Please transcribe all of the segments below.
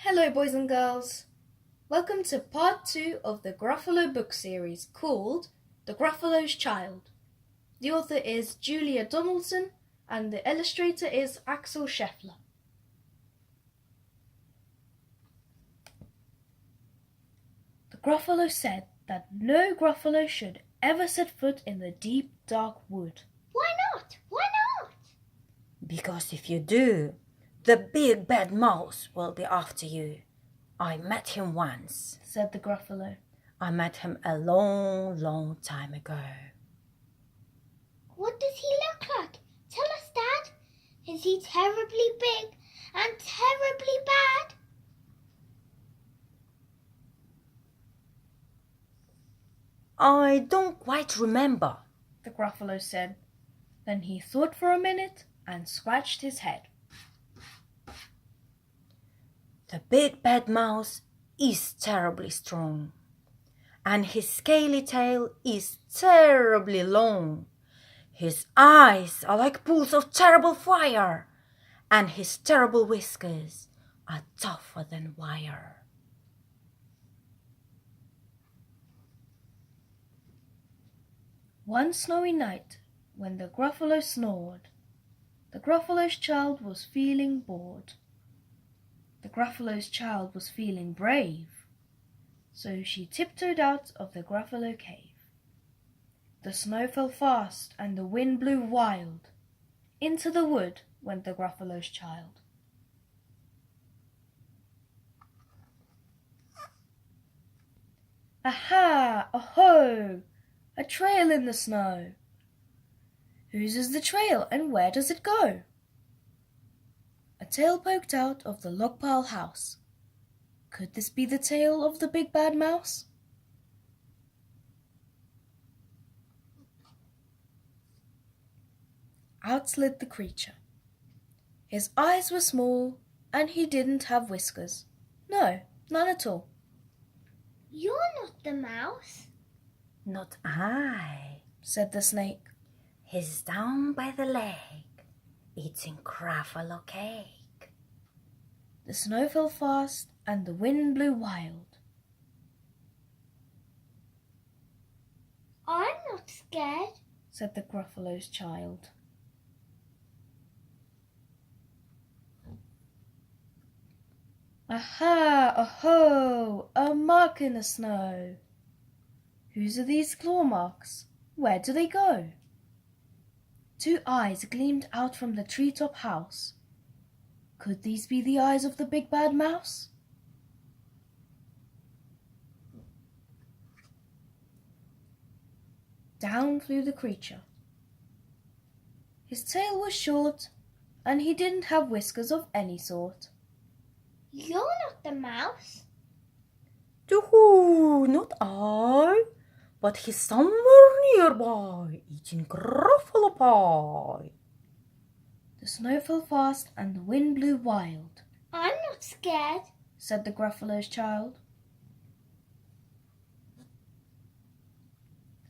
Hello boys and girls, welcome to part 2 of the Gruffalo book series called The Gruffalo Child. The author is Julia Donaldson and the illustrator is Axel Scheffler. The Gruffalo said that no Gruffalo should ever set foot in the deep dark wood. Why not? Why not? Because if you do, the big bad mouse will be after you. I met him once, said the Gruffalo. I met him a long time ago. What does he look like? Tell us, Dad. Is he terribly big and terribly bad? I don't quite remember, the Gruffalo said. Then he thought for a minute and scratched his head. The big bad mouse is terribly strong, and his scaly tail is terribly long. His eyes are like pools of terrible fire, and his terrible whiskers are tougher than wire. One snowy night, when the Gruffalo snored, the Gruffalo's child was feeling bored. The Gruffalo's child was feeling brave, so she tiptoed out of the Gruffalo cave. The snow fell fast and the wind blew wild. Into the wood went the Gruffalo's child. Aha! Aho! A trail in the snow. Whose is the trail and where does it go? A tail poked out of the log pile house. Could this be the tail of the big bad mouse? Out slid the creature. His eyes were small and he didn't have whiskers. No, none at all. You're not the mouse. Not I, said the snake. He's down by the lake, eating Gruffalo cake. The snow fell fast and the wind blew wild. I'm not scared, said the Gruffalo's child. Aha! Aho! A mark in the snow. Whose are these claw marks? Where do they go? Two eyes gleamed out from the treetop house. Could these be the eyes of the big bad mouse? Down flew the creature. His tail was short, and he didn't have whiskers of any sort. You're not the mouse. Doo-hoo, not I, but he's somewhere nearby, eating Gruffalo pie. The snow fell fast and the wind blew wild. I'm not scared, said the Gruffalo's child.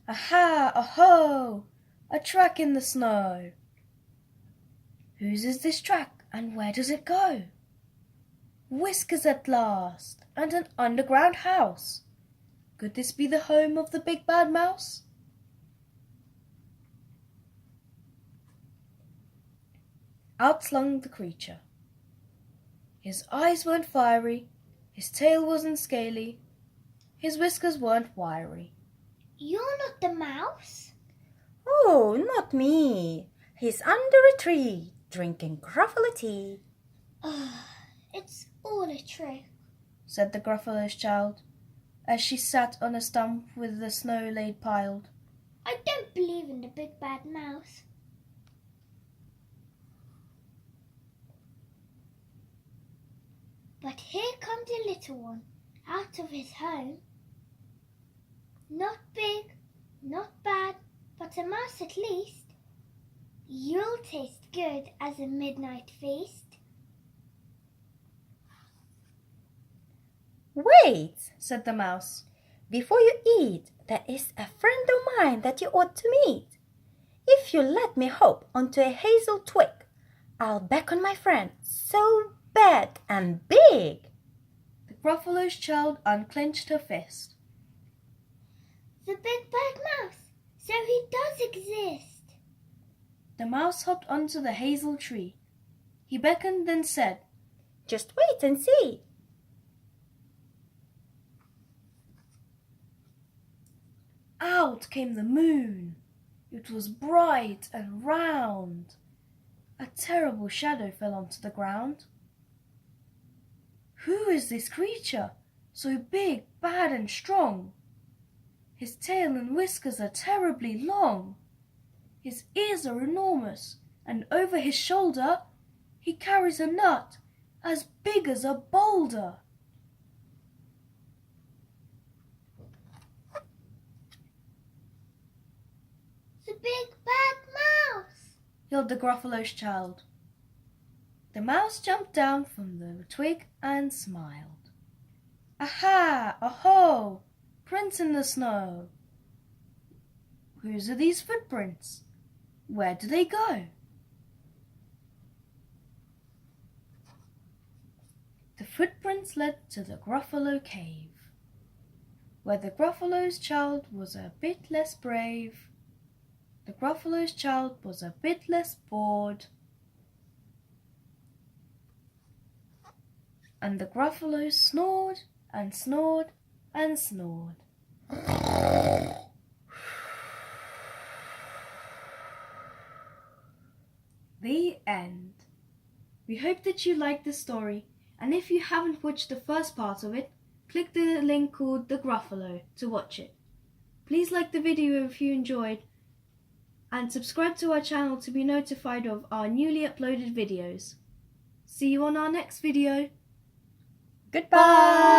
Aha! Aho! A track in the snow. Whose is this track and where does it go? Whiskers at last, and an underground house. Could this be the home of the big bad mouse? Out slung the creature. His eyes weren't fiery, his tail wasn't scaly, his whiskers weren't wiry. You're not the mouse. Oh, not me. He's under a tree, drinking Gruffalo tea. It's all a trick, said the Gruffalo's child, as she sat on a stump with the snow laid piled. I don't believe in the big bad mouse. But here comes a little one, out of his home. Not big, not bad, but a mouse at least. You'll taste good as a midnight feast. Wait, Said the mouse. before you eat, there is a friend of mine that you ought to meet. If you let me hop onto a hazel twig, I'll beckon my friend so big and big. Gruffalo's child unclenched her fist. The big bad mouse! So he does exist! The mouse hopped onto the hazel tree. He beckoned and said, "Just wait and see." Out came the moon. It was bright and round. A terrible shadow fell onto the ground. Who is this creature, so big, bad and strong? His tail and whiskers are terribly long. His ears are enormous, and over his shoulder he carries a nut as big as a boulder. The big bad mouse! Yelled the Gruffalo's child. The mouse jumped down from the twig and smiled. Aha! Aho! Prints in the snow. Whose are these footprints? Where do they go? The footprints led to the Gruffalo cave, where the Gruffalo's child was a bit less brave. The Gruffalo's child was a bit less bored, and the Gruffalo snored and snored and snored. The end. We hope that you liked the story, and if you haven't watched the first part of it, click the link called The Gruffalo to watch it. Please like the video if you enjoyed, and subscribe to our channel to be notified of our newly uploaded videos. See you on our next video. Goodbye.